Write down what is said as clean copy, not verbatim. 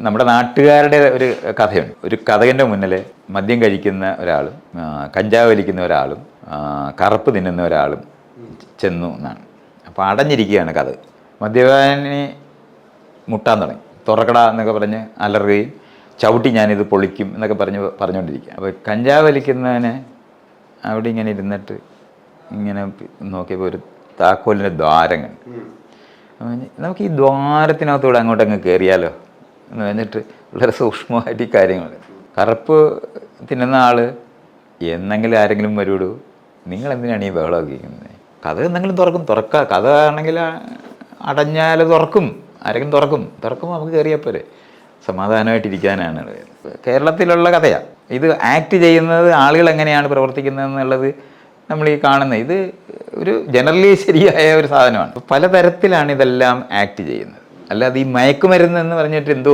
നമ്മുടെ നാട്ടുകാരുടെ ഒരു കഥയുണ്ട്. ഒരു കഥകൻ്റെ മുന്നിൽ മദ്യം കഴിക്കുന്ന ഒരാളും കഞ്ചാവ് വലിക്കുന്ന ഒരാളും കറുപ്പ് തിന്നുന്ന ഒരാളും ചെന്നു എന്നാണ്. അപ്പോൾ അടഞ്ഞിരിക്കുകയാണ് കഥ. മദ്യപാനി മുട്ടാൻ തുടങ്ങി. തുറക്കട എന്നൊക്കെ പറഞ്ഞ് അലറുകയും ചവിട്ടി ഞാനിത് പൊളിക്കും എന്നൊക്കെ പറഞ്ഞുകൊണ്ടിരിക്കുക. അപ്പോൾ കഞ്ചാവ് വലിക്കുന്നവനെ അവിടെ ഇങ്ങനെ ഇരുന്നിട്ട് ഇങ്ങനെ നോക്കിയപ്പോൾ ഒരു താക്കോലിൻ്റെ ദ്വാരം കണ്ടു. നമുക്ക് ഈ ദ്വാരത്തിനകത്തൂടെ അങ്ങോട്ടങ്ങ് കയറിയാലോ എന്ന് പറഞ്ഞിട്ട് വളരെ സൂക്ഷ്മമായിട്ട് ഈ കാര്യങ്ങൾ. കറുപ്പ് തിന്നുന്ന ആൾ എന്നെങ്കിലും ആരെങ്കിലും വരുള്ളൂ, നിങ്ങളെന്തിനാണ് ഈ ബഹളമൊക്കെ ഇരിക്കുന്നത്? കഥ എന്തെങ്കിലും തുറക്കുക. കഥ ആണെങ്കിൽ അടഞ്ഞാൽ ആരെങ്കിലും തുറക്കുമ്പോൾ നമുക്ക് കയറിയപ്പോലെ സമാധാനമായിട്ടിരിക്കാനാണ്. കേരളത്തിലുള്ള കഥയാണ് ഇത്. ആക്ട് ചെയ്യുന്നത് ആളുകൾ എങ്ങനെയാണ് പ്രവർത്തിക്കുന്നത് എന്നുള്ളത് നമ്മൾ ഈ കാണുന്നത്. ഇത് ഒരു ജനറലി ശരിയായ ഒരു സാധനമാണ്. പലതരത്തിലാണ് ഇതെല്ലാം ആക്ട് ചെയ്യുന്നത്. അല്ലാതെ ഈ മയക്കുമരുന്ന് എന്ന് പറഞ്ഞിട്ട് എന്തോ